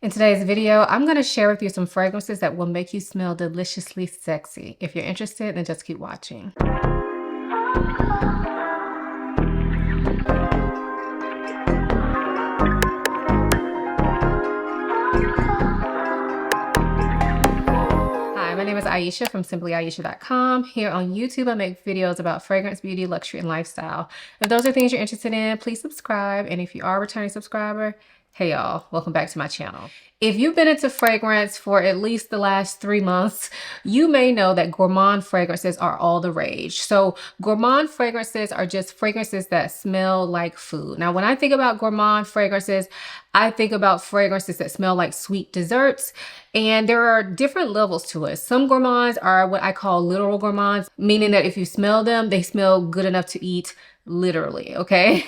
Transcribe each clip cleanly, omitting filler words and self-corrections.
In today's video, I'm going to share with you some fragrances that will make you smell deliciously sexy. If you're interested, then just keep watching. Hi, my name is Ayesha from simplyayesha.com. Here on YouTube, I make videos about fragrance, beauty, luxury, and lifestyle. If those are things you're interested in, please subscribe. And if you are a returning subscriber, hey y'all, welcome back to my channel. If you've been into fragrance for at least the last 3 months, you may know that gourmand fragrances are all the rage. So gourmand fragrances are just fragrances that smell like food. Now, when I think about gourmand fragrances, I think about fragrances that smell like sweet desserts, and there are different levels to it. Some gourmands are what I call literal gourmands, meaning that if you smell them, they smell good enough to eat literally, okay?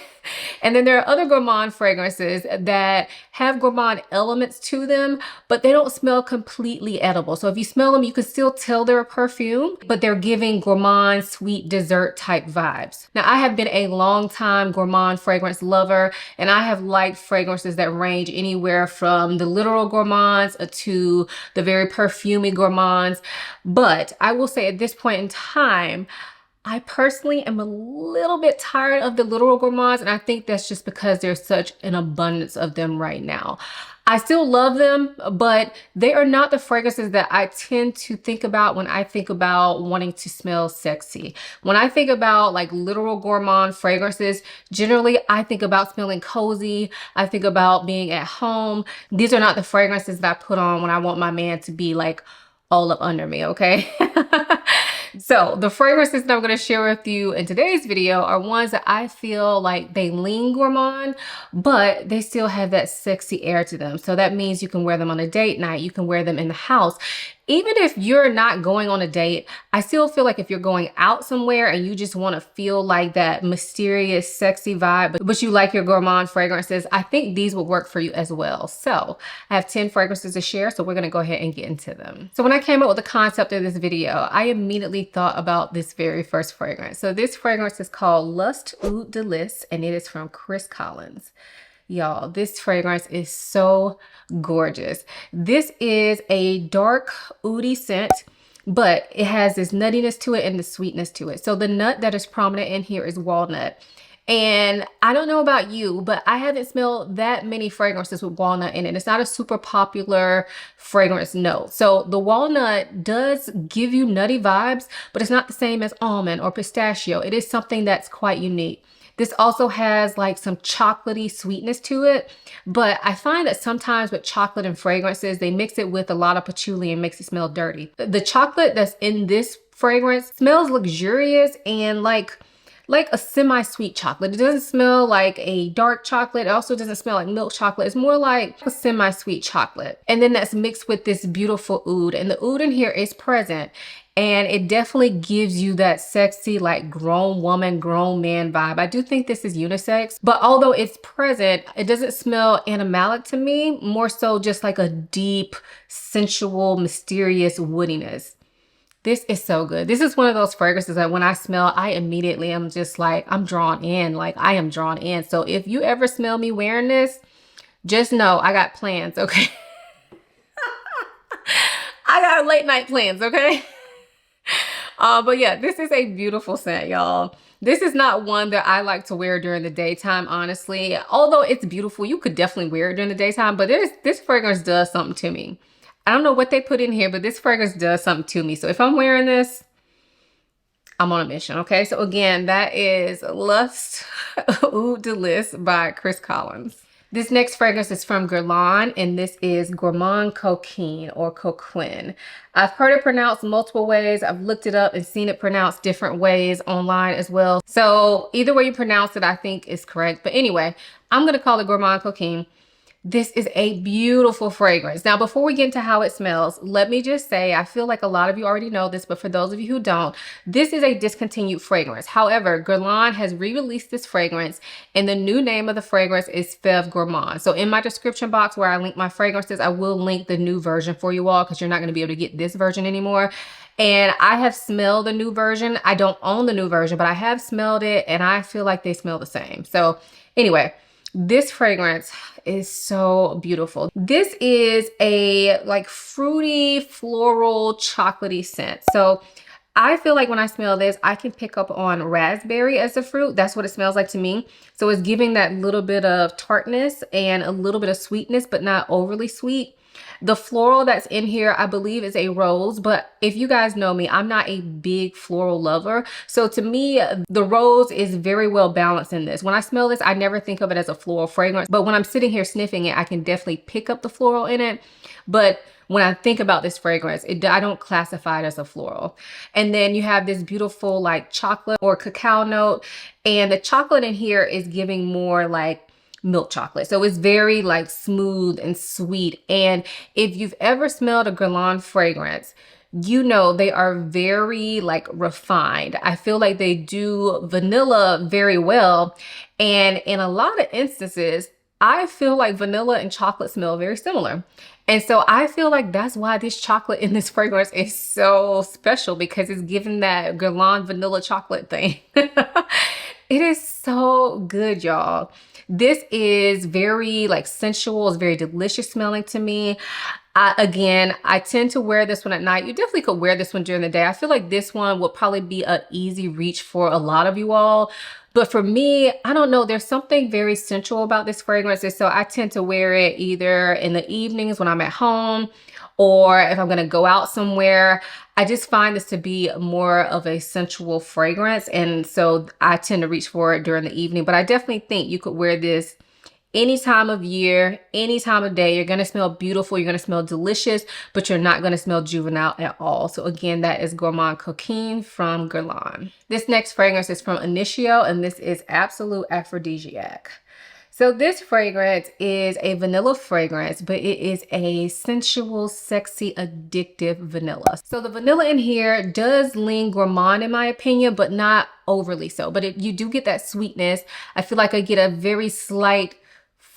And then there are other gourmand fragrances that have gourmand elements to them, but they don't smell completely edible. So if you smell them, you can still tell they're a perfume, but they're giving gourmand sweet dessert type vibes. Now, I have been a long time gourmand fragrance lover, and I have liked fragrances that range anywhere from the literal gourmands to the very perfumey gourmands. But I will say at this point in time, I personally am a little bit tired of the literal gourmands, and I think that's just because there's such an abundance of them right now. I still love them, but they are not the fragrances that I tend to think about when I think about wanting to smell sexy. When I think about like literal gourmand fragrances, generally I think about smelling cozy. I think about being at home. These are not the fragrances that I put on when I want my man to be like all up under me, okay? So the fragrances that I'm going to share with you in today's video are ones that I feel like they lean gourmand, but they still have that sexy air to them. So that means you can wear them on a date night. You can wear them in the house. Even if you're not going on a date, I still feel like if you're going out somewhere and you just want to feel like that mysterious, sexy vibe, but you like your gourmand fragrances, I think these will work for you as well. So I have 10 fragrances to share, so we're going to go ahead and get into them. So when I came up with the concept of this video, I immediately thought about this very first fragrance. So this fragrance is called Lust Oud Délice, and it is from Chris Collins. Y'all, this fragrance is so gorgeous. This is a dark oudy scent, but it has this nuttiness to it and the sweetness to it. So the nut that is prominent in here is walnut. And I don't know about you, but I haven't smelled that many fragrances with walnut in it. It's not a super popular fragrance note. So the walnut does give you nutty vibes, but it's not the same as almond or pistachio. It is something that's quite unique. This also has like some chocolatey sweetness to it, but I find that sometimes with chocolate and fragrances, they mix it with a lot of patchouli and makes it smell dirty. The chocolate that's in this fragrance smells luxurious and like a semi-sweet chocolate. It doesn't smell like a dark chocolate. It also doesn't smell like milk chocolate. It's more like a semi-sweet chocolate. And then that's mixed with this beautiful oud. And the oud in here is present. And it definitely gives you that sexy, like grown woman, grown man vibe. I do think this is unisex, but although it's present, it doesn't smell animalic to me, more so just like a deep, sensual, mysterious woodiness. This is so good. This is one of those fragrances that when I smell, I immediately am just like, I'm drawn in, like I am drawn in. So if you ever smell me wearing this, just know I got plans, okay? I got late night plans, okay? But yeah, this is a beautiful scent, y'all. This is not one that I like to wear during the daytime, honestly. Although it's beautiful, you could definitely wear it during the daytime, but this fragrance does something to me. I don't know what they put in here, but this fragrance does something to me. So if I'm wearing this, I'm on a mission, okay? So again, that is Lust Oud Délice by Chris Collins. This next fragrance is from Guerlain, and this is Gourmand Coquin or Coquin. I've heard it pronounced multiple ways. I've looked it up and seen it pronounced different ways online as well. So either way you pronounce it, I think is correct. But anyway, I'm going to call it Gourmand Coquin. This is a beautiful fragrance. Now, before we get into how it smells, let me just say, I feel like a lot of you already know this, but for those of you who don't, this is a discontinued fragrance. However, Guerlain has re-released this fragrance, and the new name of the fragrance is Fève Gourmand. So in my description box where I link my fragrances, I will link the new version for you all because you're not going to be able to get this version anymore. And I have smelled the new version. I don't own the new version, but I have smelled it, and I feel like they smell the same. So anyway, This fragrance is so beautiful. This is a like fruity, floral, chocolatey scent. So I feel like when I smell this, I can pick up on raspberry as a fruit. That's what it smells like to me. So it's giving that little bit of tartness and a little bit of sweetness, but not overly sweet. The floral that's in here, I believe, is a rose, but if you guys know me, I'm not a big floral lover. So to me, the rose is very well balanced in this. When I smell this, I never think of it as a floral fragrance, but when I'm sitting here sniffing it, I can definitely pick up the floral in it. But when I think about this fragrance, I don't classify it as a floral. And then you have this beautiful like chocolate or cacao note, and the chocolate in here is giving more like milk chocolate. So it's very like smooth and sweet. And if you've ever smelled a Guerlain fragrance, you know they are very like refined. I feel like they do vanilla very well. And in a lot of instances, I feel like vanilla and chocolate smell very similar. And so I feel like that's why this chocolate in this fragrance is so special, because it's giving that Guerlain vanilla chocolate thing. It is so good, y'all. This is very like sensual. It's very delicious smelling to me. Again, I tend to wear this one at night. You definitely could wear this one during the day. I feel like this one would probably be an easy reach for a lot of you all. But for me, I don't know, there's something very sensual about this fragrance. And so I tend to wear it either in the evenings when I'm at home, or if I'm gonna go out somewhere. I just find this to be more of a sensual fragrance. And so I tend to reach for it during the evening. But I definitely think you could wear this any time of year, any time of day. You're gonna smell beautiful, you're gonna smell delicious, but you're not gonna smell juvenile at all. So again, that is Gourmand Coquin from Guerlain. This next fragrance is from Initio, and this is Absolute Aphrodisiac. So this fragrance is a vanilla fragrance, but it is a sensual, sexy, addictive vanilla. So the vanilla in here does lean gourmand in my opinion, but not overly so. But you do get that sweetness. I feel like I get a very slight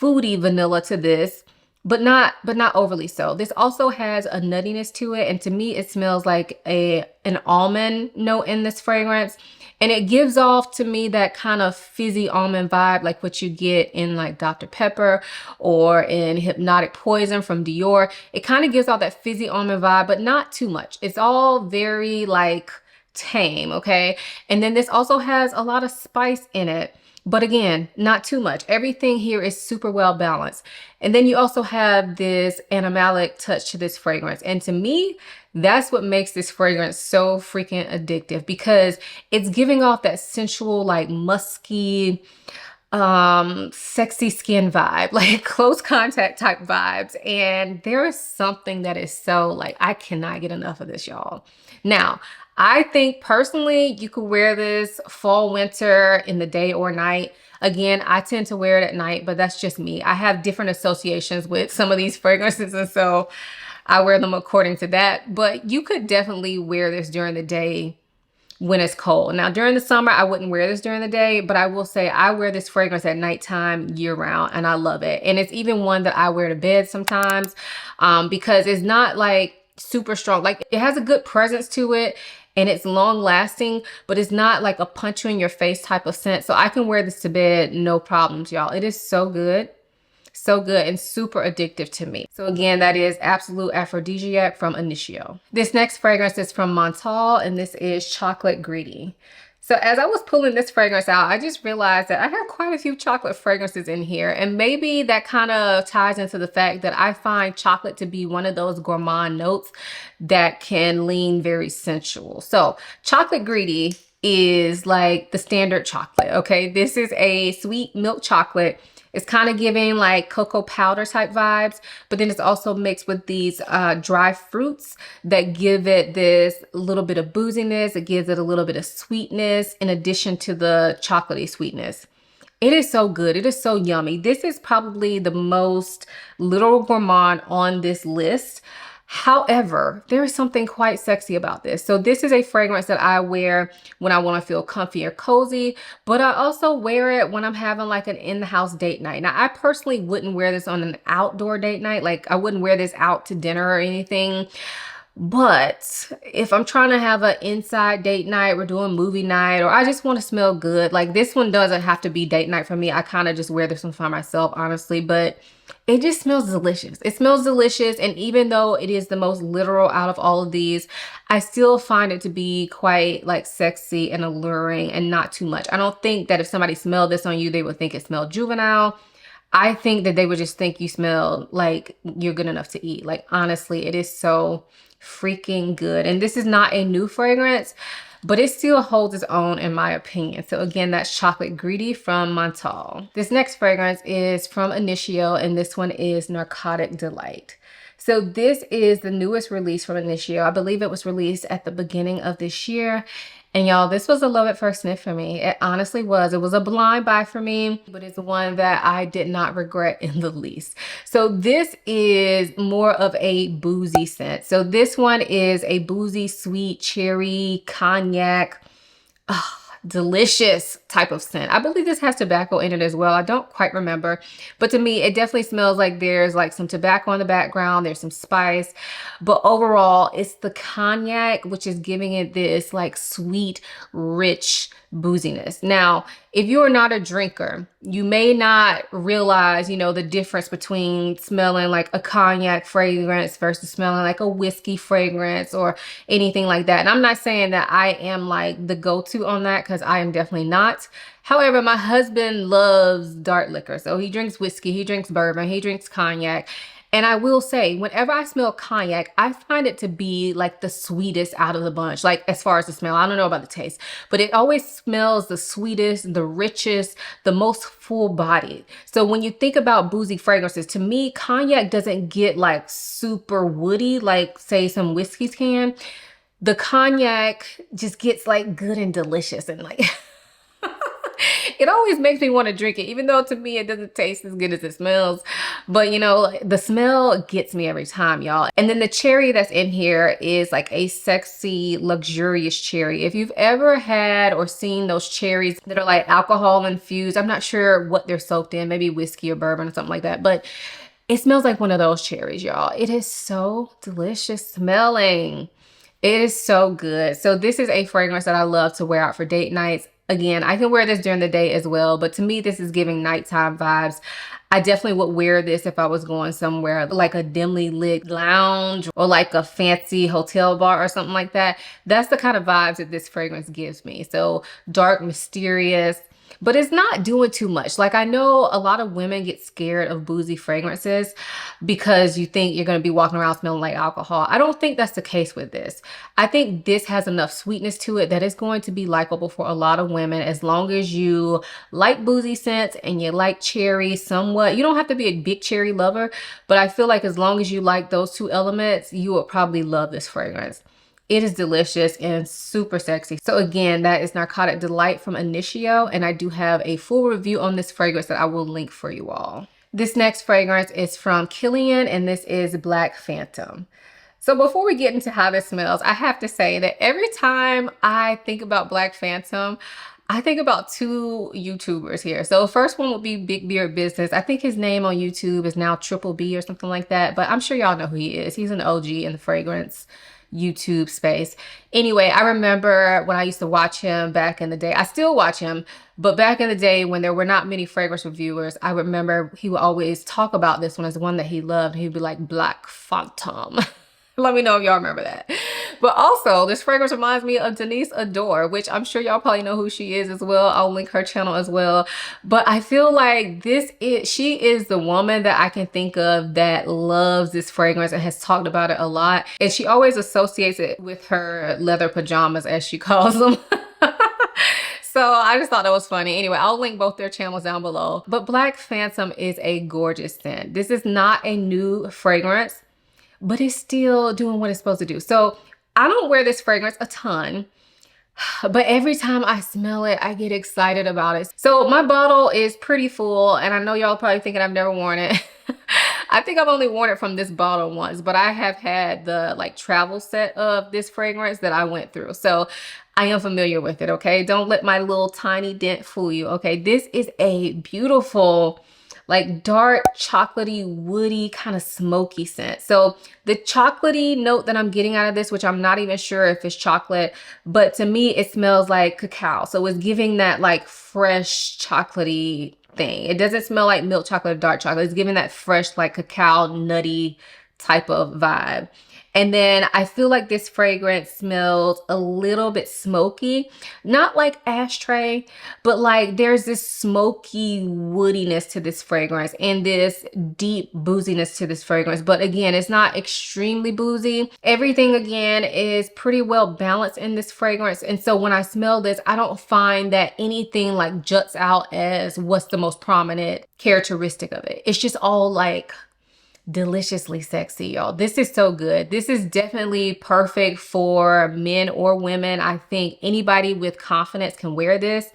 foodie vanilla to this, but not overly so. This also has a nuttiness to it, and to me it smells like an almond note in this fragrance. And it gives off to me that kind of fizzy almond vibe, like what you get in like Dr. Pepper or in Hypnotic Poison from Dior. It kind of gives off that fizzy almond vibe, but not too much. It's all very like tame, okay? And then this also has a lot of spice in it, but again, not too much. Everything here is super well balanced. And then you also have this animalic touch to this fragrance. And to me, that's what makes this fragrance so freaking addictive, because it's giving off that sensual, like musky, sexy skin vibe, like close contact type vibes. And there is something that is so like, I cannot get enough of this, y'all. Now, I think personally, you could wear this fall, winter, in the day or night. Again, I tend to wear it at night, but that's just me. I have different associations with some of these fragrances, and so I wear them according to that. But you could definitely wear this during the day when it's cold. Now, during the summer, I wouldn't wear this during the day, but I will say I wear this fragrance at nighttime year round, and I love it. And it's even one that I wear to bed sometimes, because it's not like super strong. Like, it has a good presence to it, and it's long lasting, but it's not like a punch you in your face type of scent. So I can wear this to bed, no problems, y'all. It is so good. So good and super addictive to me. So again, that is Absolute Aphrodisiac from Initio. This next fragrance is from Montale, and this is Chocolate Greedy. So as I was pulling this fragrance out, I just realized that I have quite a few chocolate fragrances in here. And maybe that kind of ties into the fact that I find chocolate to be one of those gourmand notes that can lean very sensual. So Chocolate Greedy is like the standard chocolate, okay? This is a sweet milk chocolate. It's kind of giving like cocoa powder type vibes, but then it's also mixed with these dry fruits that give it this little bit of booziness. It gives it a little bit of sweetness in addition to the chocolatey sweetness. It is so good. It is so yummy. This is probably the most literal gourmand on this list. However, there is something quite sexy about this. So this is a fragrance that I wear when I want to feel comfy or cozy, but I also wear it when I'm having like an in-the-house date night. Now, I personally wouldn't wear this on an outdoor date night. Like, I wouldn't wear this out to dinner or anything. But if I'm trying to have an inside date night, we're doing movie night, or I just want to smell good, like this one doesn't have to be date night for me. I kind of just wear this one for myself, honestly, but it just smells delicious. It smells delicious. And even though it is the most literal out of all of these, I still find it to be quite like sexy and alluring and not too much. I don't think that if somebody smelled this on you, they would think it smelled juvenile. I think that they would just think you smell like you're good enough to eat. Like, honestly, it is so freaking good. And this is not a new fragrance, but it still holds its own in my opinion. So again, that's Chocolate Greedy from Montale. This next fragrance is from Initio, and this one is Narcotic Delight. So this is the newest release from Initio. I believe it was released at the beginning of this year. And y'all, this was a love at first sniff for me. It honestly was. It was a blind buy for me, but it's one that I did not regret in the least. So this is more of a boozy scent. So this one is a boozy, sweet, cherry, cognac, delicious type of scent. I believe this has tobacco in it as well. I don't quite remember, but to me, it definitely smells like there's like some tobacco in the background. There's some spice, but overall it's the cognac, which is giving it this like sweet, rich booziness. Now, if you're not a drinker, you may not realize, you know, the difference between smelling like a cognac fragrance versus smelling like a whiskey fragrance or anything like that. And I'm not saying that I am like the go-to on that, because I am definitely not. However, my husband loves dark liquor. So he drinks whiskey, he drinks bourbon, he drinks cognac. And I will say, whenever I smell cognac, I find it to be like the sweetest out of the bunch, like as far as the smell. I don't know about the taste, but it always smells the sweetest, the richest, the most full-bodied. So when you think about boozy fragrances, to me, cognac doesn't get like super woody like, say, some whiskeys can. The cognac just gets like good and delicious and like... It always makes me want to drink it, even though to me it doesn't taste as good as it smells. But you know, the smell gets me every time, y'all. And then the cherry that's in here is like a sexy, luxurious cherry. If you've ever had or seen those cherries that are like alcohol infused, I'm not sure what they're soaked in, maybe whiskey or bourbon or something like that, but it smells like one of those cherries, y'all. It is so delicious smelling. It is so good. So this is a fragrance that I love to wear out for date nights. Again, I can wear this during the day as well, but to me, this is giving nighttime vibes. I definitely would wear this if I was going somewhere like a dimly lit lounge or like a fancy hotel bar or something like that. That's the kind of vibes that this fragrance gives me. So dark, mysterious, but it's not doing too much. Like, I know a lot of women get scared of boozy fragrances because you think you're going to be walking around smelling like alcohol. I don't think that's the case with this. I think this has enough sweetness to it that it's going to be likable for a lot of women, as long as you like boozy scents and you like cherry somewhat. You don't have to be a big cherry lover, but I feel like as long as you like those two elements, you will probably love this fragrance. It is delicious and super sexy. So again, that is Narcotic Delight from Initio, and I do have a full review on this fragrance that I will link for you all. This next fragrance is from Kilian, and this is Black Phantom. So before we get into how this smells, I have to say that every time I think about Black Phantom, I think about two YouTubers here. So the first one would be Big Beard Business. I think his name on YouTube is now Triple B or something like that, but I'm sure y'all know who he is. He's an OG in the fragrance YouTube space. Anyway, I remember when I used to watch him back in the day. I still watch him, but back in the day when there were not many fragrance reviewers, I remember he would always talk about this one as one that he loved. He'd be like, Black Phantom. Let me know if y'all remember that. But also, this fragrance reminds me of Denise Adore, which I'm sure y'all probably know who she is as well. I'll link her channel as well. But I feel like she is the woman that I can think of that loves this fragrance and has talked about it a lot. And she always associates it with her leather pajamas, as she calls them. So I just thought that was funny. Anyway, I'll link both their channels down below. But Black Phantom is a gorgeous scent. This is not a new fragrance, but it's still doing what it's supposed to do. So I don't wear this fragrance a ton, but every time I smell it, I get excited about it. So my bottle is pretty full, and I know y'all probably thinking I've never worn it. I think I've only worn it from this bottle once, but I have had the like travel set of this fragrance that I went through. So I am familiar with it, okay? Don't let my little tiny dent fool you, okay? This is a beautiful like dark, chocolatey, woody, kind of smoky scent. So the chocolatey note that I'm getting out of this, which I'm not even sure if it's chocolate, but to me, it smells like cacao. So it's giving that like fresh chocolatey thing. It doesn't smell like milk chocolate or dark chocolate. It's giving that fresh, like cacao, nutty type of vibe. And then I feel like this fragrance smells a little bit smoky, not like ashtray, but like there's this smoky woodiness to this fragrance and this deep booziness to this fragrance. But again, it's not extremely boozy. Everything again is pretty well balanced in this fragrance. And so when I smell this, I don't find that anything like juts out as what's the most prominent characteristic of it. It's just all like deliciously sexy, y'all. This is so good. This is definitely perfect for men or women. I think anybody with confidence can wear this.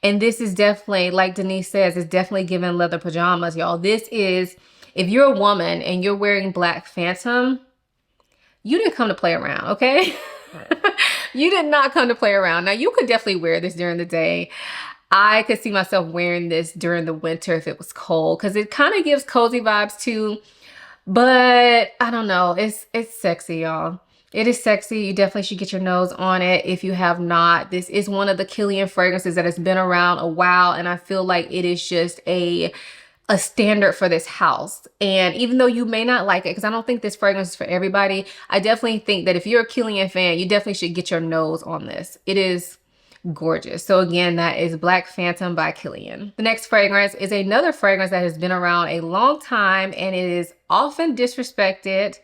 And this is definitely, like Denise says, it's definitely giving leather pajamas, y'all. This is, if you're a woman and you're wearing Black Phantom, you didn't come to play around, okay? You did not come to play around. Now, you could definitely wear this during the day. I could see myself wearing this during the winter if it was cold, because it kind of gives cozy vibes too. But I don't know, it's sexy, y'all. It is sexy. You definitely should get your nose on it if you have not. This is one of the Kilian fragrances that has been around a while, and I feel like it is just a standard for this house. And even though you may not like it, because I don't think this fragrance is for everybody, I definitely think that if you're a Kilian fan, you definitely should get your nose on this. It is gorgeous. So again, that is Black Phantom by Kilian. The next fragrance is another fragrance that has been around a long time, and it is often disrespected,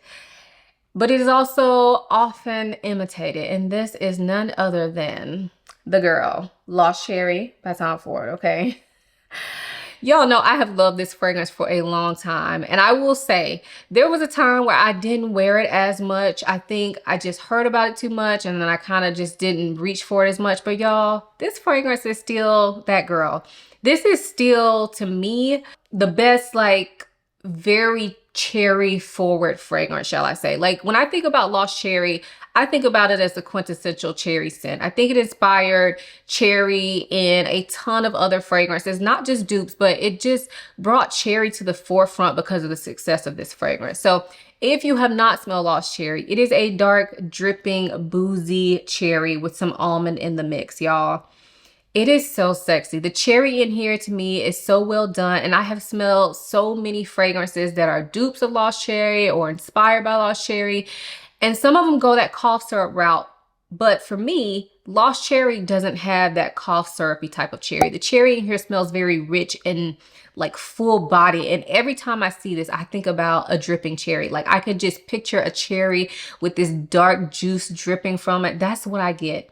but it is also often imitated. And this is none other than the girl, Lost Cherry by Tom Ford, okay? Y'all know I have loved this fragrance for a long time. And I will say, there was a time where I didn't wear it as much. I think I just heard about it too much, and then I kind of just didn't reach for it as much. But y'all, this fragrance is still that girl. This is still, to me, the best, like, very cherry forward fragrance, shall I say. Like, when I think about Lost Cherry, I think about it as the quintessential cherry scent. I think it inspired cherry in a ton of other fragrances, not just dupes, but it just brought cherry to the forefront because of the success of this fragrance. So if you have not smelled Lost Cherry, it is a dark, dripping, boozy cherry with some almond in the mix, y'all. It is so sexy. The cherry in here to me is so well done, and I have smelled so many fragrances that are dupes of Lost Cherry or inspired by Lost Cherry. And some of them go that cough syrup route. But for me, Lost Cherry doesn't have that cough syrupy type of cherry. The cherry in here smells very rich and like full body. And every time I see this, I think about a dripping cherry. Like I could just picture a cherry with this dark juice dripping from it. That's what I get.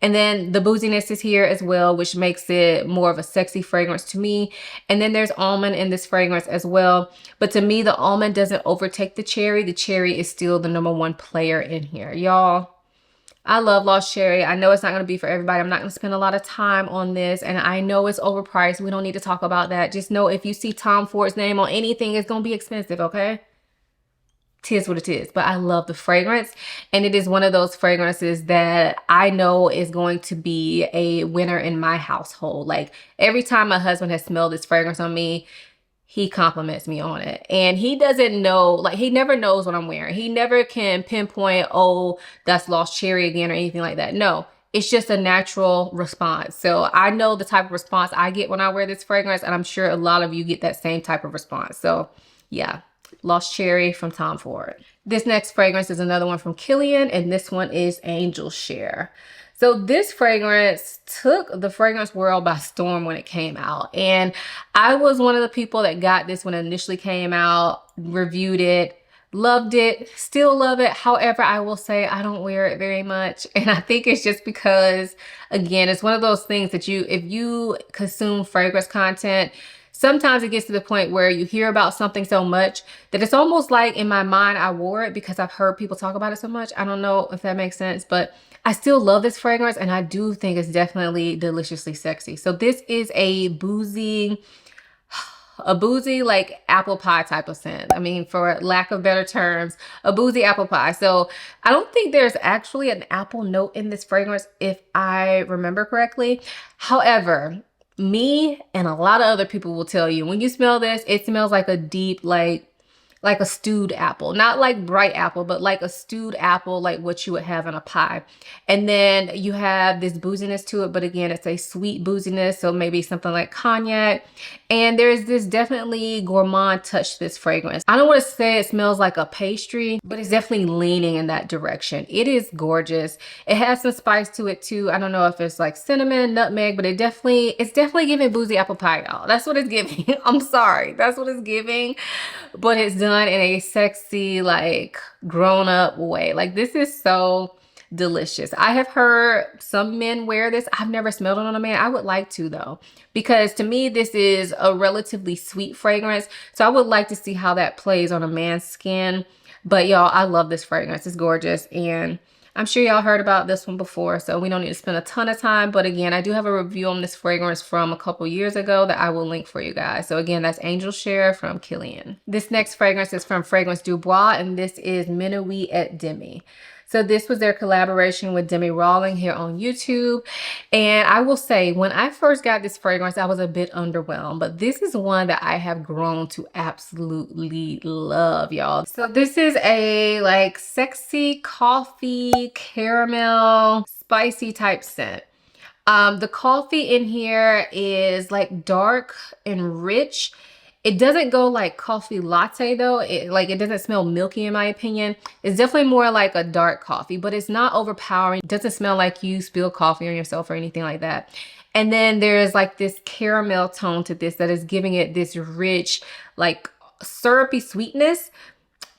And then the booziness is here as well, which makes it more of a sexy fragrance to me. And then there's almond in this fragrance as well. But to me, the almond doesn't overtake the cherry. The cherry is still the #1 player in here. Y'all, I love Lost Cherry. I know it's not going to be for everybody. I'm not going to spend a lot of time on this. And I know it's overpriced. We don't need to talk about that. Just know if you see Tom Ford's name on anything, it's going to be expensive, okay? Tis what it is, but I love the fragrance, and it is one of those fragrances that I know is going to be a winner in my household. Like every time my husband has smelled this fragrance on me, he compliments me on it, and he doesn't know, like he never knows what I'm wearing. He never can pinpoint, oh, that's Lost Cherry again or anything like that. No, it's just a natural response. So I know the type of response I get when I wear this fragrance, and I'm sure a lot of you get that same type of response. So yeah. Lost Cherry from Tom Ford. This next fragrance is another one from Kilian, and this one is Angel Share. So this fragrance took the fragrance world by storm when it came out. And I was one of the people that got this when it initially came out, reviewed it, loved it, still love it. However, I will say I don't wear it very much. And I think it's just because, again, it's one of those things that if you consume fragrance content, sometimes it gets to the point where you hear about something so much that it's almost like in my mind I wore it because I've heard people talk about it so much. I don't know if that makes sense, but I still love this fragrance, and I do think it's definitely deliciously sexy. So this is a boozy like apple pie type of scent. I mean, for lack of better terms, a boozy apple pie. So I don't think there's actually an apple note in this fragrance if I remember correctly. However, me and a lot of other people will tell you, when you smell this, it smells like a deep, like a stewed apple, not like bright apple, but like a stewed apple, like what you would have in a pie. And then you have this booziness to it, but again, it's a sweet booziness, so maybe something like cognac. And there's this definitely gourmand touch to this fragrance. I don't want to say it smells like a pastry, but it's definitely leaning in that direction. It is gorgeous. It has some spice to it too. I don't know if it's like cinnamon, nutmeg, but it's definitely giving boozy apple pie, y'all. That's what it's giving. I'm sorry, that's what it's giving, but it's done in a sexy, like grown-up way. Like, this is so delicious. I have heard some men wear this. I've never smelled it on a man. I would like to though, because to me this is a relatively sweet fragrance, so I would like to see how that plays on a man's skin. But y'all, I love this fragrance. It's gorgeous, and I'm sure y'all heard about this one before, so we don't need to spend a ton of time. But again, I do have a review on this fragrance from a couple years ago that I will link for you guys. So again, that's Angel Share from Kilian. This next fragrance is from Fragrance du Bois, and this is Minuit at Demi. So this was their collaboration with Demi Rawling here on YouTube. And I will say, when I first got this fragrance, I was a bit underwhelmed, but this is one that I have grown to absolutely love, y'all. So this is a like sexy coffee, caramel, spicy type scent. The coffee in here is like dark and rich. It doesn't go like coffee latte though. It doesn't smell milky in my opinion. It's definitely more like a dark coffee, but it's not overpowering. It doesn't smell like you spilled coffee on yourself or anything like that. And then there's like this caramel tone to this that is giving it this rich, like syrupy sweetness,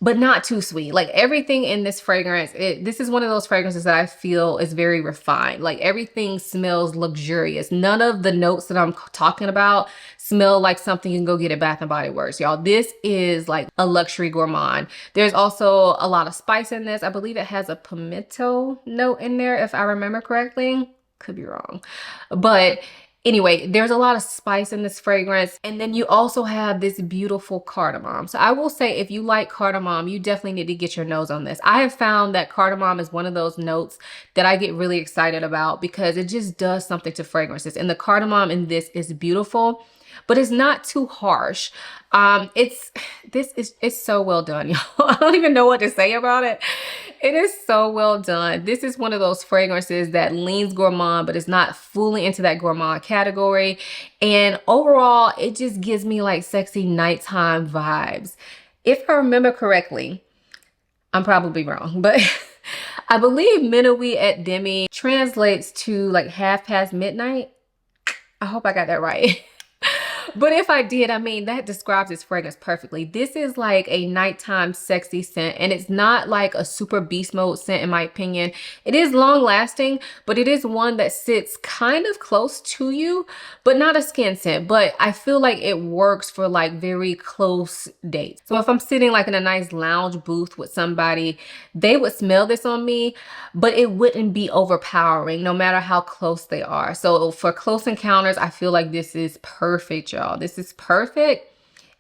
but not too sweet. Like everything in this fragrance, this is one of those fragrances that I feel is very refined. Like everything smells luxurious. None of the notes that I'm talking about smell like something you can go get at Bath and Body Works, y'all. This is like a luxury gourmand. There's also a lot of spice in this. I believe it has a pimento note in there, if I remember correctly. Could be wrong. But anyway, there's a lot of spice in this fragrance. And then you also have this beautiful cardamom. So I will say, if you like cardamom, you definitely need to get your nose on this. I have found that cardamom is one of those notes that I get really excited about because it just does something to fragrances. And the cardamom in this is beautiful, but it's not too harsh. It's so well done, y'all. I don't even know what to say about it. It is so well done. This is one of those fragrances that leans gourmand, but it's not fully into that gourmand category. And overall, it just gives me like sexy nighttime vibes. If I remember correctly, I'm probably wrong, but I believe Minuit at Demi translates to like midnight. I hope I got that right. But if I did, I mean, that describes this fragrance perfectly. This is like a nighttime sexy scent, and it's not like a super beast mode scent in my opinion. It is long lasting, but it is one that sits kind of close to you, but not a skin scent. But I feel like it works for like very close dates. So if I'm sitting like in a nice lounge booth with somebody, they would smell this on me, but it wouldn't be overpowering no matter how close they are. So for close encounters, I feel like this is perfect, y'all. This is perfect.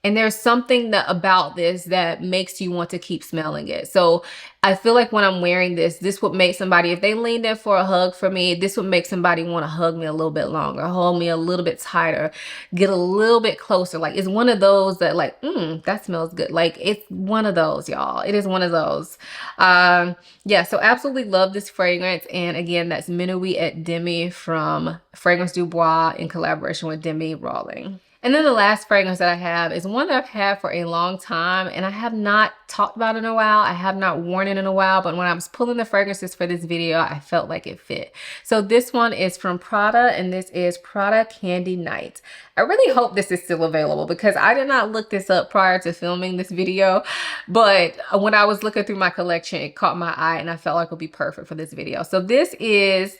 And there's something about this that makes you want to keep smelling it. So I feel like when I'm wearing this, this would make somebody, if they leaned in for a hug for me, this would make somebody want to hug me a little bit longer, hold me a little bit tighter, get a little bit closer. Like, it's one of those that like, that smells good. Like, it's one of those, y'all. It is one of those. Yeah, so absolutely love this fragrance. And again, that's Minuit at Demi from Fragrance du Bois in collaboration with Demi Rawling. And then the last fragrance that I have is one that I've had for a long time, and I have not talked about it in a while. I have not worn it in a while, but when I was pulling the fragrances for this video, I felt like it fit. So this one is from Prada, and this is Prada Candy Night. I really hope this is still available because I did not look this up prior to filming this video, but when I was looking through my collection, it caught my eye and I felt like it would be perfect for this video. So this is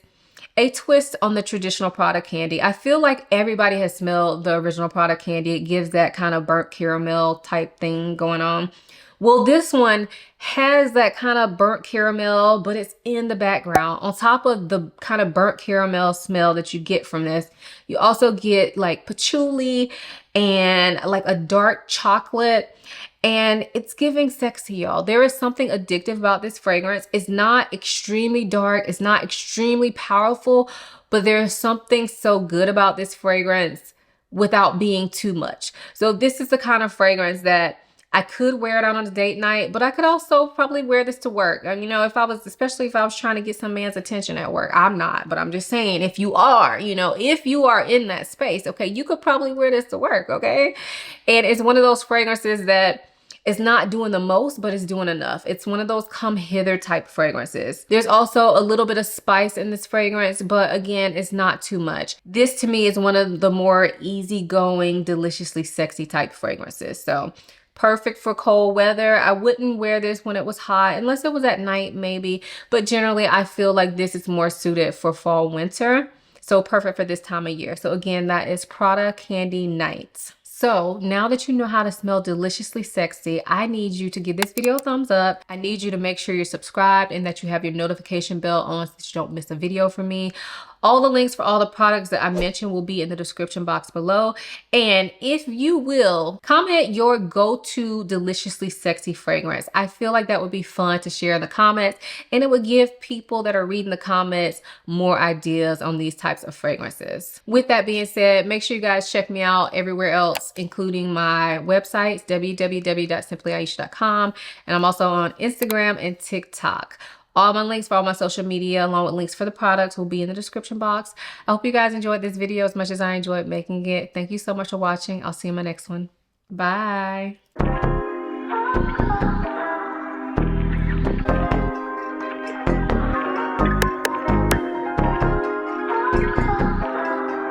a twist on the traditional Prada candy. I feel like everybody has smelled the original Prada candy. It gives that kind of burnt caramel type thing going on. Well, this one has that kind of burnt caramel, but it's in the background. On top of the kind of burnt caramel smell that you get from this, you also get like patchouli and like a dark chocolate. and it's giving sexy, y'all. There is something addictive about this fragrance. It's not extremely dark, it's not extremely powerful, but there's something so good about this fragrance without being too much. So this is the kind of fragrance that I could wear it out on a date night, but I could also probably wear this to work. You know, especially if I was trying to get some man's attention at work. I'm not, but I'm just saying, if you are, you know, if you are in that space, okay, you could probably wear this to work, okay? And it's one of those fragrances that is not doing the most, but it's doing enough. It's one of those come hither type fragrances. There's also a little bit of spice in this fragrance, but again, it's not too much. This to me is one of the more easygoing, deliciously sexy type fragrances. So perfect for cold weather. I wouldn't wear this when it was hot, unless it was at night maybe, but generally I feel like this is more suited for fall, winter. So perfect for this time of year. So again, that is Prada Candy Night. So now that you know how to smell deliciously sexy, I need you to give this video a thumbs up. I need you to make sure you're subscribed and that you have your notification bell on so that you don't miss a video from me. All the links for all the products that I mentioned will be in the description box below. And if you will, comment your go-to deliciously sexy fragrance. I feel like that would be fun to share in the comments, and it would give people that are reading the comments more ideas on these types of fragrances. With that being said, make sure you guys check me out everywhere else, including my websites, www.simplyayesha.com. And I'm also on Instagram and TikTok. All my links for all my social media, along with links for the products, will be in the description box. I hope you guys enjoyed this video as much as I enjoyed making it. Thank you so much for watching. I'll see you in my next one. Bye.